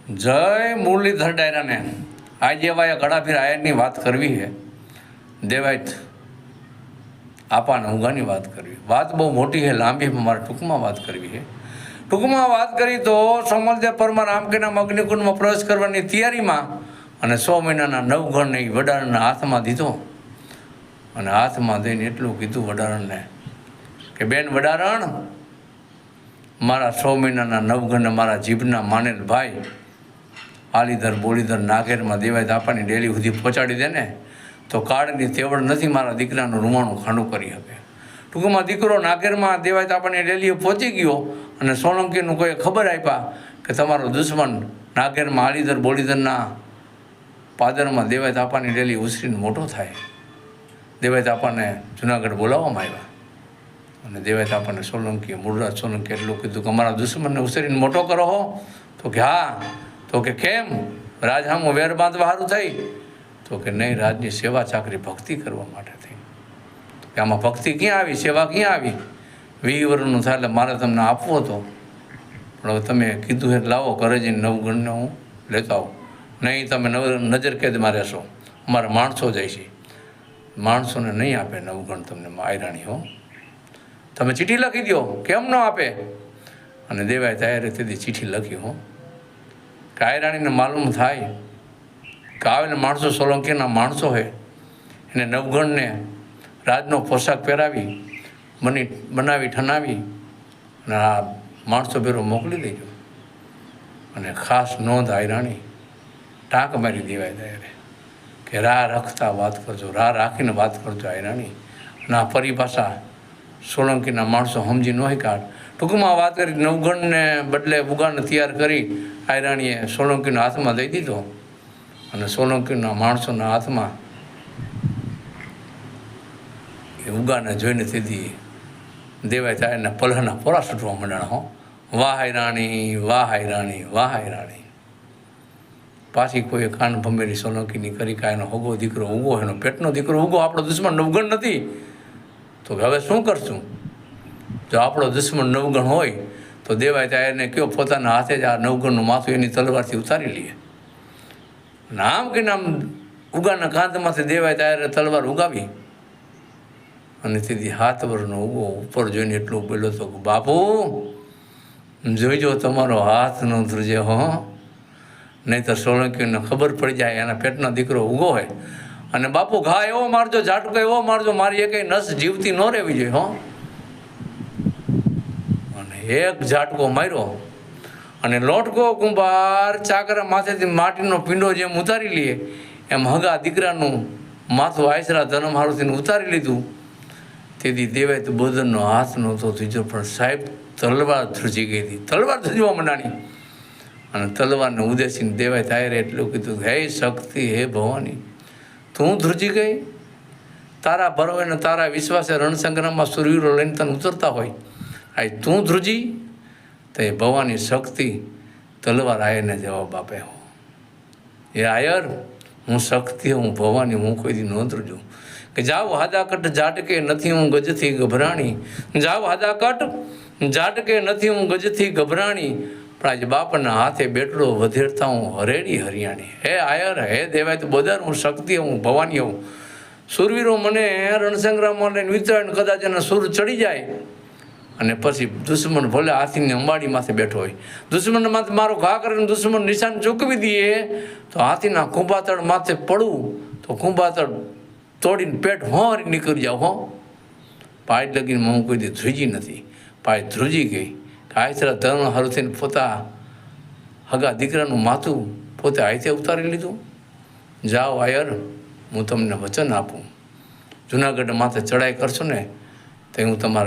જય મુરલીધર ડાયરાને આજે એવા ઘડાફીર આયરની વાત કરવી છે. દેવાયત આપાને ઉગાની વાત કરવી. વાત બહુ મોટી છે, લાંબી, મારે ટૂંકમાં વાત કરવી છે. ટૂંકમાં વાત કરી તો સમલદેવ પરમાર રામકીના અગ્નિકુંડમાં પ્રવેશ કરવાની તૈયારીમાં અને 100 મહિનાના નવગણને એ વડારણના હાથમાં દીધો અને હાથમાં દઈને એટલું કીધું વડારણને કે બેન વડારણ, મારા 100 મહિનાના નવગણને મારા જીભના માનેલ ભાઈ આલીધર બોલીધર નાગેરમાં દેવાય તાપાની ડેલી સુધી પહોંચાડી દે ને તો કાળની તેવડ નથી મારા દીકરાનું રૂવાણું ખાંડું કરી શકે. ટૂંકમાં દીકરો નાગેરમાં દેવાય તાપાની ડેલીએ પહોંચી ગયો અને સોલંકીનું કોઈ ખબર આપ્યા કે તમારો દુશ્મન નાગેરમાં આલીધર બોલીધરના પાદરમાં દેવાય તાપાની ડેલી ઉછરીને મોટો થાય. દેવાય તાપાને જુનાગઢ બોલાવવામાં આવ્યા અને દેવાય તાપાને સોલંકીએ મૂળરાજ સોલંકી એટલું કીધું કે અમારા દુશ્મનને ઉછરીને મોટો કરો હો. તો કે હા. તો કે કેમ? રાજ હામું વેર બાંધવા સારું થઈ? તો કે નહીં, રાજની સેવા ચાકરી ભક્તિ કરવા માટે થઈ. કે આમાં ભક્તિ ક્યાં આવી, સેવા ક્યાં આવી? 20 વર્ષનું થાય એટલે મારે તમને આપવો હતો, પણ હવે તમે કીધું એટલે લાવો, ઘરે જઈને નવગણને હું લેતા આવું. નહીં, તમે નજર કેદમાં રહેશો, અમારા માણસો જાય છે, માણસોને નહીં આપે નવગણ તમને આયરાણી હો. તમે ચીઠી લખી દો, કેમ ન આપે? અને દેવાય ત્યારે તેથી ચીઠી લખી હો કે આયરાણીને માલુમ થાય કે આવેલા માણસો સોલંકીના માણસો છે, એને નવગણને રાજનો પોશાક પહેરાવી બનાવી ઠનાવી અને આ માણસો ભેરો મોકલી દેજો. અને ખાસ નોંધ આયરાણી ટાંક મારી દેવાય ત્યારે કે રાહ રાખતા વાત કરજો, રાહ રાખીને વાત કરજો આયરાણી. અને આ પરિભાષા સોલંકીના માણસો સમજી ન કાઢ. ટૂંકમાં વાત કરી, નવગણને બદલે ઉગાને તૈયાર કરી આયરાણીએ સોલંકીના હાથમાં દઈ દીધો અને સોલંકીના માણસોના હાથમાં એ ઉગાને જોઈને તેથી દેવાય ત્યારે પલહના પોરા છૂટવા માંડ્યા હો. વાહ હાયરાણી, વાહ હાયરાણી, વાહ હાયરાણી. પાછી કોઈ કાન ભંભેરી સોલંકીની કરી કે એનો હોગો દીકરો ઉગો, એનો પેટનો દીકરો ઉગો, આપણો દુશ્મન નવગણ નથી. તો હવે શું કરશું? જો આપણો દુશ્મન નવગણ હોય તો દેવાય ત્યારે કયો પોતાના હાથે જ આ નવગણનું માથું એની તલવારથી ઉતારી લઈએ. આમ કે આમ ઉગાના કાંધમાંથી દેવાય ત્યારે તલવાર ઉગાવી અને તેથી હાથ વરનો ઉગો ઉપર જોઈને એટલું બોલ્યો હતો કે બાપુ જોઈજો તમારો હાથ ન ધ્રુજે હો, નહીં તો સોલંકીને ખબર પડી જાય એના પેટનો દીકરો ઉગો હોય. અને બાપુ ઘા એવો મારજો, ઝાટકો એવો મારજો, મારી એકેય નસ જીવતી ન રહેવી જોઈએ હો. અને એક ઝાટકો માર્યો અને લોટકો કુંભાર ચાકરા માથેથી માટીનો પીંડો જેમ ઉતારી લઈએ એમ હગા દીકરાનું માથું આયસરા ધર્મ હારુથી ઉતારી લીધું. તેથી દેવાય તો બોદરનો હાથ નહોતો ધ્રુજો, પણ સાહેબ તલવાર ધ્રુજી ગઈ હતી, તલવાર ધ્રુજવા માંડાણી. અને તલવારને ઉદ્દેશીને દેવાય ત્યારે એટલું કીધું, હે શક્તિ, હે ભવાની, તું ધ્રુજી ગઈ? તારા ભરોવે ને તારા વિશ્વાસે રણસંગ્રામમાં સુરવીરો લઈને તને ઉતરતા હોય, આ તું ધ્રુજી? તો એ ભવાની શક્તિ તલવાર આયરને જવાબ આપે હો, એ આયર, હું શક્તિ, હું ભવાની, હું કોઈથી ન ધ્રુજું. કે જાવ હાદાકટ ઝાટકે નથી હું ગજથી ગભરાણી, જાવ હાદાકટ ઝાટકે નથી હું ગજથી ગભરાણી, પણ આજે બાપના હાથે બેટડો વધેરતા હું હરેડી હરિયાણી. હે આયર, હે દેવાય તો બોદર, હું શક્તિ, હું ભવાની હોઉં. સુરવીરો મને રણસંગ્રામમાં લઈને વિતરાણ કદાચ એના સુર ચડી જાય અને પછી દુશ્મન ભલે હાથીની અંબાડી માથે બેઠો હોય, દુશ્મન માથે મારો ઘા કરીને દુશ્મન નિશાન ચૂકવી દઈએ તો હાથીના કુંભાતળ માથે પડવું તો કુંભાતળ તોડીને પેટ હોરી નીકળી જાવ હો. પાય લગીને હું કોઈ દી ધ્રુજી નથી, પાય ધ્રુજી ગઈ. આયસરા ધર્મ હારું થઈને પોતા હગા દીકરાનું માથું પોતે હાથે ઉતારી લીધું. જાઓ આયર, હું તમને વચન આપું, જુનાગઢ માથે ચડાઈ કરશો ને તો હું તમારા